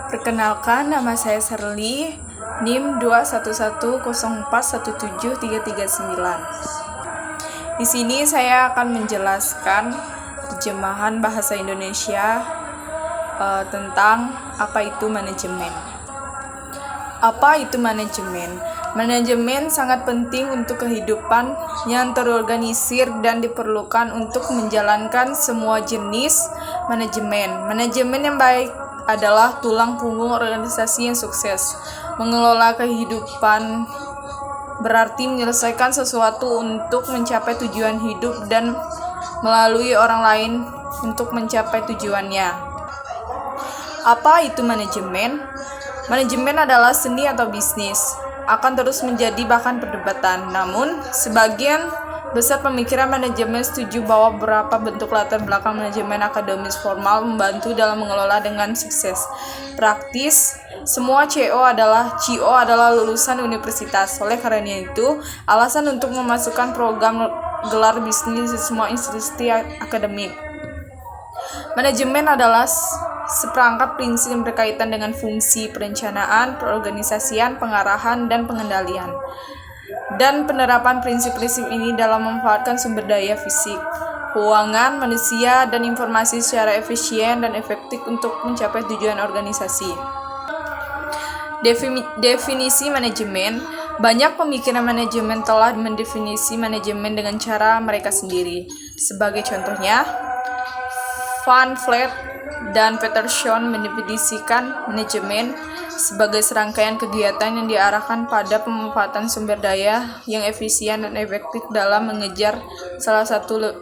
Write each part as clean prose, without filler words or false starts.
Perkenalkan, nama saya Serly, NIM 211041739. Di sini saya akan menjelaskan terjemahan bahasa Indonesia tentang apa itu manajemen. Apa itu manajemen? Manajemen sangat penting untuk kehidupan yang terorganisir dan diperlukan untuk menjalankan semua jenis manajemen. Manajemen yang baik adalah tulang punggung organisasi yang sukses. Mengelola kehidupan berarti menyelesaikan sesuatu untuk mencapai tujuan hidup dan melalui orang lain untuk mencapai tujuannya. Apa itu manajemen? Manajemen adalah seni atau bisnis, akan terus menjadi bahan perdebatan. Namun, sebagian besar pemikiran manajemen setuju bahwa beberapa bentuk latar belakang manajemen akademis formal membantu dalam mengelola dengan sukses. Praktis, semua CO adalah lulusan universitas. Oleh karena itu, alasan untuk memasukkan program gelar bisnis di semua institusi akademik. Manajemen adalah seperangkat prinsip yang berkaitan dengan fungsi perencanaan, perorganisasian, pengarahan, dan pengendalian. Dan penerapan prinsip-prinsip ini dalam memanfaatkan sumber daya fisik, keuangan, manusia, dan informasi secara efisien dan efektif untuk mencapai tujuan organisasi. Definisi manajemen. Banyak pemikiran manajemen telah mendefinisi manajemen dengan cara mereka sendiri. Sebagai contohnya, Van Vleet dan Peterson mendefinisikan manajemen sebagai serangkaian kegiatan yang diarahkan pada pemanfaatan sumber daya yang efisien dan efektif dalam mengejar salah satu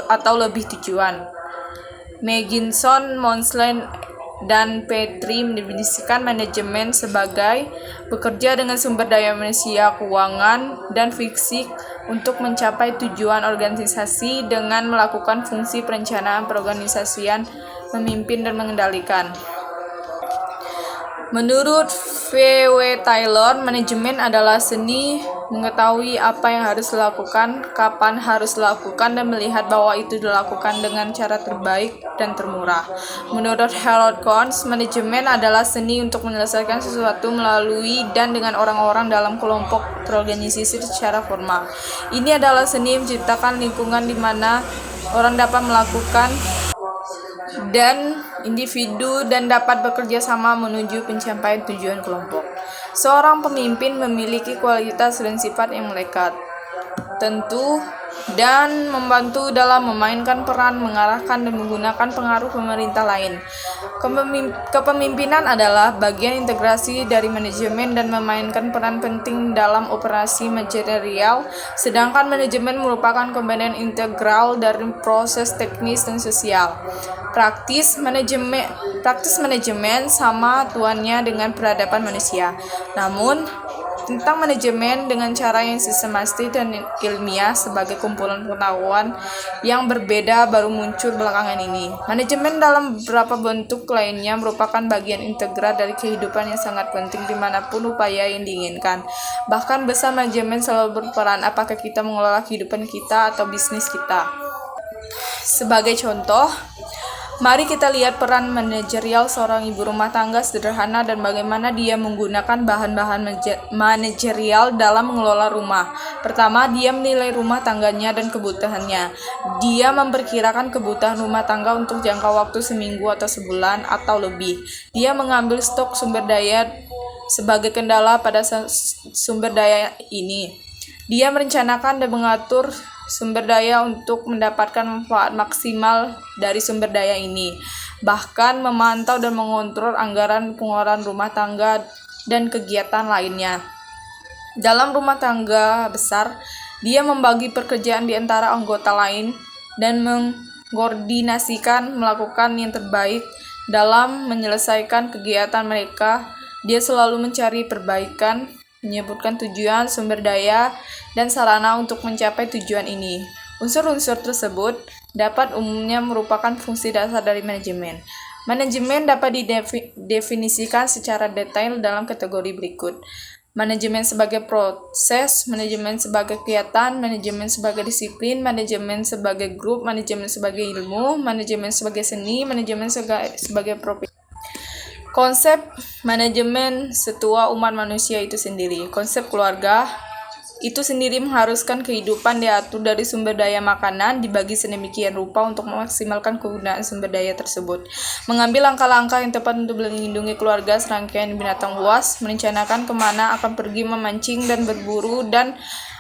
atau lebih tujuan. McKinson, Monsland, dan Petri mendefinisikan manajemen sebagai bekerja dengan sumber daya manusia, keuangan, dan fisik untuk mencapai tujuan organisasi dengan melakukan fungsi perencanaan, perorganisasian, memimpin, dan mengendalikan. Menurut V.W. Taylor, manajemen adalah seni mengetahui apa yang harus dilakukan, kapan harus dilakukan, dan melihat bahwa itu dilakukan dengan cara terbaik dan termurah. Menurut Harold Kohns, manajemen adalah seni untuk menyelesaikan sesuatu melalui dan dengan orang-orang dalam kelompok terorganisasi secara formal. Ini adalah seni menciptakan lingkungan di mana orang dapat melakukan dan individu dan dapat bekerja sama menuju pencapaian tujuan kelompok. Seorang pemimpin memiliki kualitas dan sifat yang melekat, tentu, dan membantu dalam memainkan peran, mengarahkan, dan menggunakan pengaruh pemerintah lain. Kepemimpinan adalah bagian integrasi dari manajemen dan memainkan peran penting dalam operasi manajerial, sedangkan manajemen merupakan komponen integral dari proses teknis dan sosial. Praktis manajemen sama tuannya dengan peradaban manusia. Namun, tentang manajemen dengan cara yang sistematis dan ilmiah sebagai kumpulan pengetahuan yang berbeda baru muncul belakangan ini. Manajemen dalam beberapa bentuk lainnya merupakan bagian integral dari kehidupan yang sangat penting dimanapun upaya yang diinginkan. Bahkan besar manajemen selalu berperan apakah kita mengelola kehidupan kita atau bisnis kita. Sebagai contoh, mari kita lihat peran manajerial seorang ibu rumah tangga sederhana dan bagaimana dia menggunakan bahan-bahan manajerial dalam mengelola rumah. Pertama, dia menilai rumah tangganya dan kebutuhannya. Dia memperkirakan kebutuhan rumah tangga untuk jangka waktu seminggu atau sebulan atau lebih. Dia mengambil stok sumber daya sebagai kendala pada sumber daya ini. Dia merencanakan dan mengatur sumber daya untuk mendapatkan manfaat maksimal dari sumber daya ini, bahkan memantau dan mengontrol anggaran pengeluaran rumah tangga dan kegiatan lainnya. Dalam rumah tangga besar, dia membagi pekerjaan di antara anggota lain dan mengkoordinasikan melakukan yang terbaik dalam menyelesaikan kegiatan mereka. Dia selalu mencari perbaikan, menyebutkan tujuan, sumber daya, dan sarana untuk mencapai tujuan ini. Unsur-unsur tersebut dapat umumnya merupakan fungsi dasar dari manajemen. Manajemen dapat didefinisikan secara detail dalam kategori berikut. Manajemen sebagai proses, manajemen sebagai kegiatan, manajemen sebagai disiplin, manajemen sebagai grup, manajemen sebagai ilmu, manajemen sebagai seni, manajemen sebagai profesi. Konsep manajemen setua umat manusia itu sendiri. Konsep keluarga itu sendiri mengharuskan kehidupan diatur dari sumber daya makanan dibagi sedemikian rupa untuk memaksimalkan kegunaan sumber daya tersebut. Mengambil langkah-langkah yang tepat untuk melindungi keluarga serangkaian binatang buas, merencanakan kemana akan pergi memancing dan berburu dan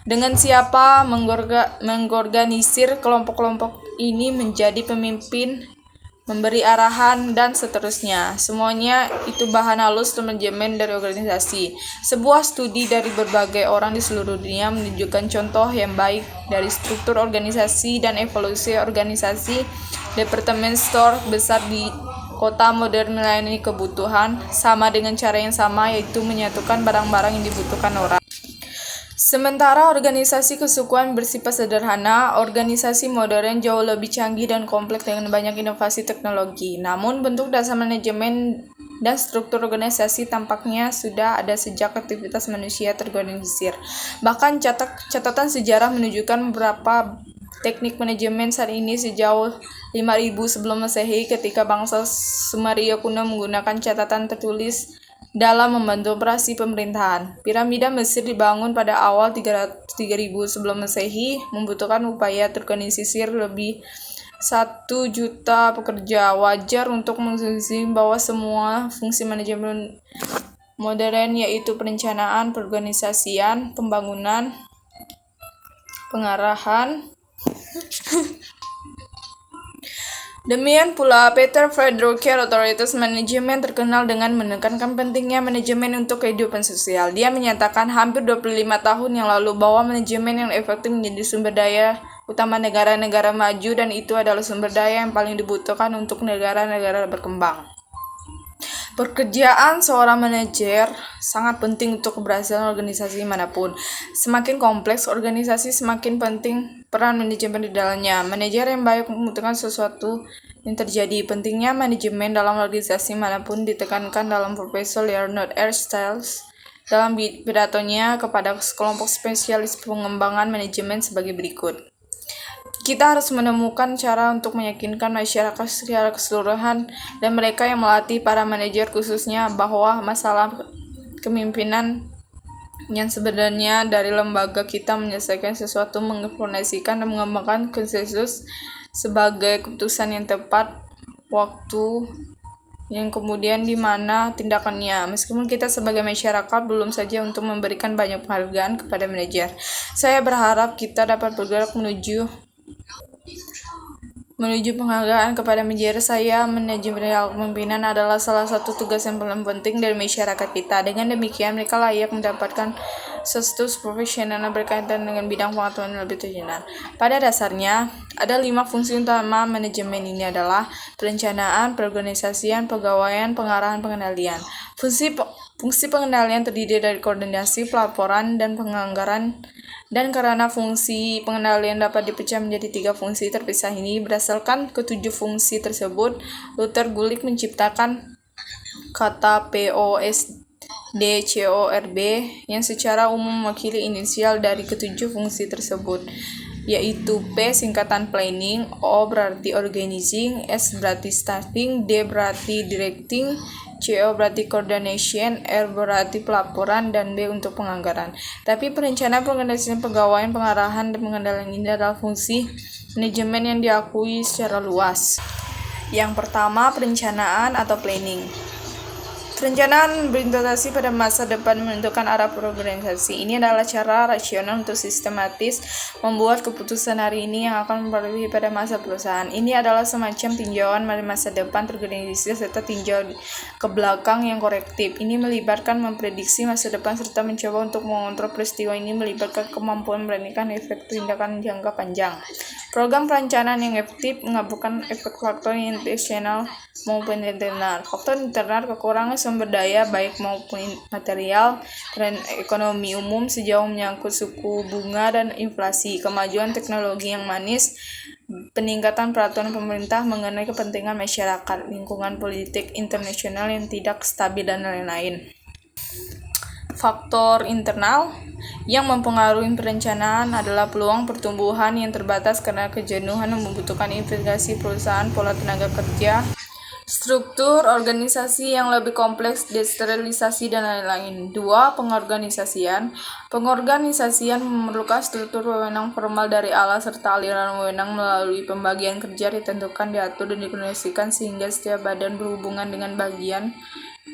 dengan siapa mengorganisir kelompok-kelompok ini menjadi pemimpin, memberi arahan, dan seterusnya. Semuanya itu bahan halus manajemen dari organisasi. Sebuah studi dari berbagai orang di seluruh dunia menunjukkan contoh yang baik dari struktur organisasi dan evolusi organisasi departemen store besar di kota modern melayani kebutuhan sama dengan cara yang sama, yaitu menyatukan barang-barang yang dibutuhkan orang. Sementara organisasi kesukuan bersifat sederhana, organisasi modern jauh lebih canggih dan kompleks dengan banyak inovasi teknologi. Namun bentuk dasar manajemen dan struktur organisasi tampaknya sudah ada sejak aktivitas manusia terorganisir. Bahkan catatan sejarah menunjukkan beberapa teknik manajemen saat ini sejauh 5000 sebelum Masehi ketika bangsa Sumeria kuno menggunakan catatan tertulis dalam membantu operasi pemerintahan. Piramida Mesir dibangun pada awal 3000 sebelum Masehi, membutuhkan upaya terorganisir lebih 1 juta pekerja. Wajar untuk mengasumsikan bahwa semua fungsi manajemen modern, yaitu perencanaan, perorganisasian, pembangunan, pengarahan. Demikian pula Peter Drucker, otoritas manajemen terkenal dengan menekankan pentingnya manajemen untuk kehidupan sosial. Dia menyatakan hampir 25 tahun yang lalu bahwa manajemen yang efektif menjadi sumber daya utama negara-negara maju, dan itu adalah sumber daya yang paling dibutuhkan untuk negara-negara berkembang. Pekerjaan seorang manajer sangat penting untuk keberhasilan organisasi manapun. Semakin kompleks organisasi, semakin penting peran manajemen di dalamnya. Manajer yang baik membutuhkan sesuatu yang terjadi. Pentingnya manajemen dalam organisasi manapun ditekankan dalam Profesor Leonard R. Stiles dalam pidatonya kepada kelompok spesialis pengembangan manajemen sebagai berikut. Kita harus menemukan cara untuk meyakinkan masyarakat secara keseluruhan dan mereka yang melatih para manajer khususnya bahwa masalah kepemimpinan yang sebenarnya dari lembaga kita menyelesaikan sesuatu, mengimplementasikan dan mengembangkan konsensus sebagai keputusan yang tepat waktu yang kemudian di mana tindakannya. Meskipun kita sebagai masyarakat belum saja untuk memberikan banyak penghargaan kepada manajer, saya berharap kita dapat bergerak menuju penghargaan kepada manajer. Manajemen kepemimpinan adalah salah satu tugas yang paling penting dari masyarakat kita. Dengan demikian, mereka layak mendapatkan status profesional berkaitan dengan bidang pengetahuan yang lebih terjana. Pada dasarnya, ada 5 fungsi utama manajemen ini adalah perencanaan, perorganisasian, pegawaian, pengarahan, pengendalian. Fungsi pengendalian terdiri dari koordinasi, pelaporan, dan penganggaran. Dan karena fungsi pengendalian dapat dipecah menjadi 3 fungsi terpisah ini, berdasarkan ketujuh fungsi tersebut, Luther Gulick menciptakan kata POSDCORB yang secara umum mewakili inisial dari ketujuh fungsi tersebut, yaitu P singkatan planning, O berarti organizing, S berarti starting, D berarti directing, CO berarti coordination, R berarti pelaporan, dan B untuk penganggaran. Tapi perencanaan, pengorganisasian, pegawaian, pengarahan, dan pengendalian ini adalah fungsi manajemen yang diakui secara luas. Yang pertama, perencanaan atau planning. Perencanaan berorientasi pada masa depan menentukan arah berorganisasi. Ini adalah cara rasional untuk sistematis membuat keputusan hari ini yang akan mempengaruhi pada masa perusahaan. Ini adalah semacam tinjauan masa depan terorganisasi serta tinjau ke belakang yang korektif. Ini melibatkan memprediksi masa depan serta mencoba untuk mengontrol peristiwa. Ini melibatkan kemampuan memberanikan efek tindakan jangka panjang. Program perencanaan yang efektif menggabungkan efek faktor internal maupun internal. Faktor internal kekurangan sumber daya baik maupun material, tren ekonomi umum sejauh menyangkut suku bunga dan inflasi, kemajuan teknologi yang manis, peningkatan peraturan pemerintah mengenai kepentingan masyarakat, lingkungan politik internasional yang tidak stabil, dan lain-lain. Faktor internal yang mempengaruhi perencanaan adalah peluang pertumbuhan yang terbatas karena kejenuhan yang membutuhkan investigasi perusahaan, pola tenaga kerja Struktur organisasi yang lebih kompleks, desentralisasi, dan lain-lain. 2. Pengorganisasian. Pengorganisasian memerlukan struktur wewenang formal dari Allah serta aliran wewenang melalui pembagian kerja ditentukan, diatur, dan dikoordinasikan sehingga setiap badan berhubungan dengan bagian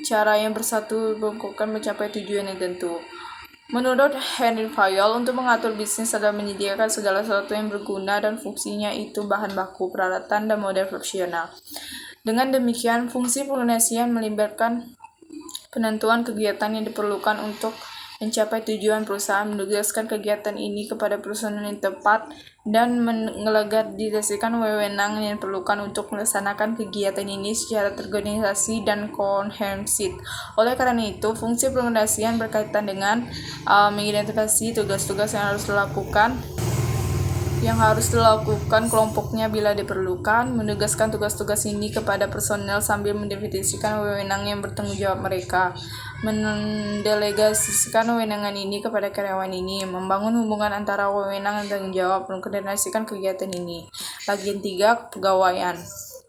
cara yang bersatu mencapai tujuan yang tentu. Menurut Henry Fayol, untuk mengatur bisnis adalah menyediakan segala sesuatu yang berguna dan fungsinya itu bahan baku, peralatan, dan model profesional. Dengan demikian, fungsi pengorganisasian melibatkan penentuan kegiatan yang diperlukan untuk mencapai tujuan perusahaan, menugaskan kegiatan ini kepada personel yang tepat, dan mengelegalisasikan wewenang yang diperlukan untuk melaksanakan kegiatan ini secara terorganisasi dan komprehensif. Oleh karena itu, fungsi pengorganisasian berkaitan dengan mengidentifikasi tugas-tugas yang harus dilakukan kelompoknya bila diperlukan, menugaskan tugas-tugas ini kepada personel sambil mendefinisikan wewenang yang bertanggung jawab mereka, mendelegasikan wewenang ini kepada karyawan ini, membangun hubungan antara wewenang dan tanggung jawab, mengkoordinasikan kegiatan ini. Bagian 3. Kepegawaian.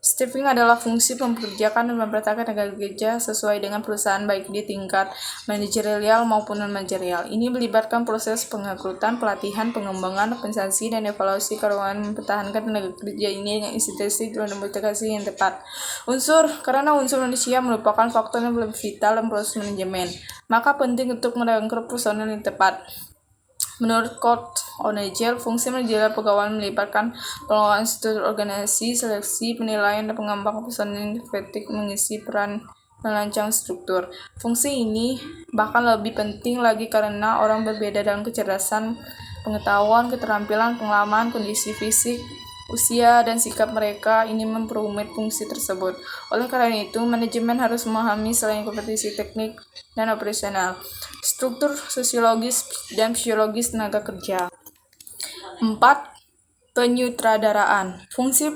Staffing adalah fungsi mempekerjakan dan mempertahankan tenaga kerja sesuai dengan perusahaan baik di tingkat manajerial maupun non-manajerial. Ini melibatkan proses pengrekrutan, pelatihan, pengembangan, kompensasi, dan evaluasi karyawan mempertahankan tenaga kerja ini dengan institusi dan motivasi yang tepat. Karena unsur manusia merupakan faktor yang lebih vital dalam proses manajemen, maka penting untuk merekrut personel yang tepat. Menurut Kurt Onegel, fungsi manajer pegawai melibatkan pengelolaan struktur organisasi, seleksi, penilaian, dan pengembangan personel yang efektif mengisi peran merancang struktur. Fungsi ini bahkan lebih penting lagi karena orang berbeda dalam kecerdasan, pengetahuan, keterampilan, pengalaman, kondisi fisik, usia, dan sikap mereka. Ini memperumit fungsi tersebut. Oleh karena itu, manajemen harus memahami selain kompetisi teknik dan operasional, struktur sosiologis dan fisiologis tenaga kerja. 4. Penyutradaraan. Fungsi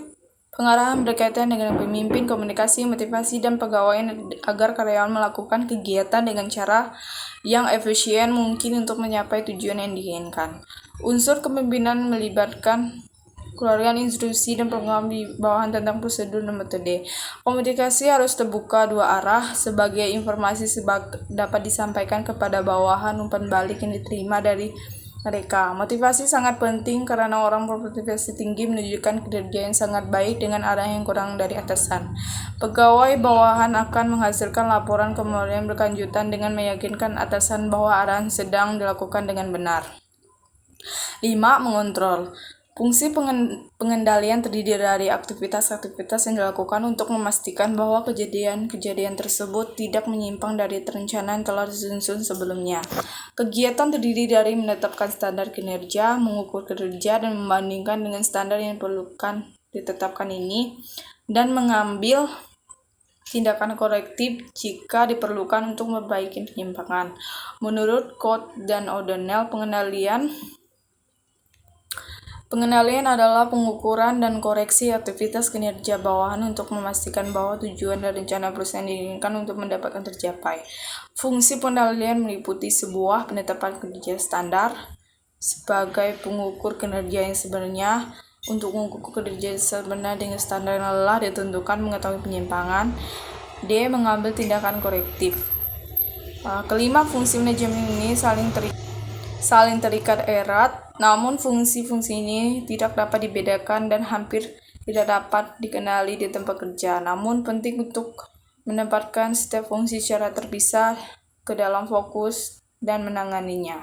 pengarahan berkaitan dengan pemimpin, komunikasi, motivasi, dan pegawai agar karyawan melakukan kegiatan dengan cara yang efisien mungkin untuk mencapai tujuan yang diinginkan. Unsur kepemimpinan melibatkan keluargaan instruksi dan program di bawahan tentang prosedur dan metode. Komunikasi harus terbuka dua arah sebagai informasi dapat disampaikan kepada bawahan umpan balik yang diterima dari mereka. Motivasi sangat penting karena orang bermotivasi tinggi menunjukkan kinerja yang sangat baik dengan arah yang kurang dari atasan. Pegawai bawahan akan menghasilkan laporan kemudian berkelanjutan dengan meyakinkan atasan bahwa arahan sedang dilakukan dengan benar. 5. Mengontrol. Fungsi pengendalian terdiri dari aktivitas-aktivitas yang dilakukan untuk memastikan bahwa kejadian-kejadian tersebut tidak menyimpang dari perencanaan yang telah disusun sebelumnya. Kegiatan terdiri dari menetapkan standar kinerja, mengukur kinerja, dan membandingkan dengan standar yang diperlukan ditetapkan ini, dan mengambil tindakan korektif jika diperlukan untuk memperbaiki penyimpangan. Menurut Coate dan O'Donnell, Pengendalian adalah pengukuran dan koreksi aktivitas kinerja bawahan untuk memastikan bahwa tujuan dan rencana perusahaan diinginkan untuk mendapatkan tercapai. Fungsi pengendalian meliputi sebuah penetapan kinerja standar sebagai pengukur kinerja yang sebenarnya. Untuk mengukur kinerja sebenarnya dengan standar yang lelah ditentukan, mengetahui penyimpangan. D. Mengambil tindakan korektif. Kelima, fungsi manajemen ini saling terikat erat, namun fungsi-fungsi ini tidak dapat dibedakan dan hampir tidak dapat dikenali di tempat kerja. Namun penting untuk menempatkan setiap fungsi secara terpisah ke dalam fokus dan menanganinya.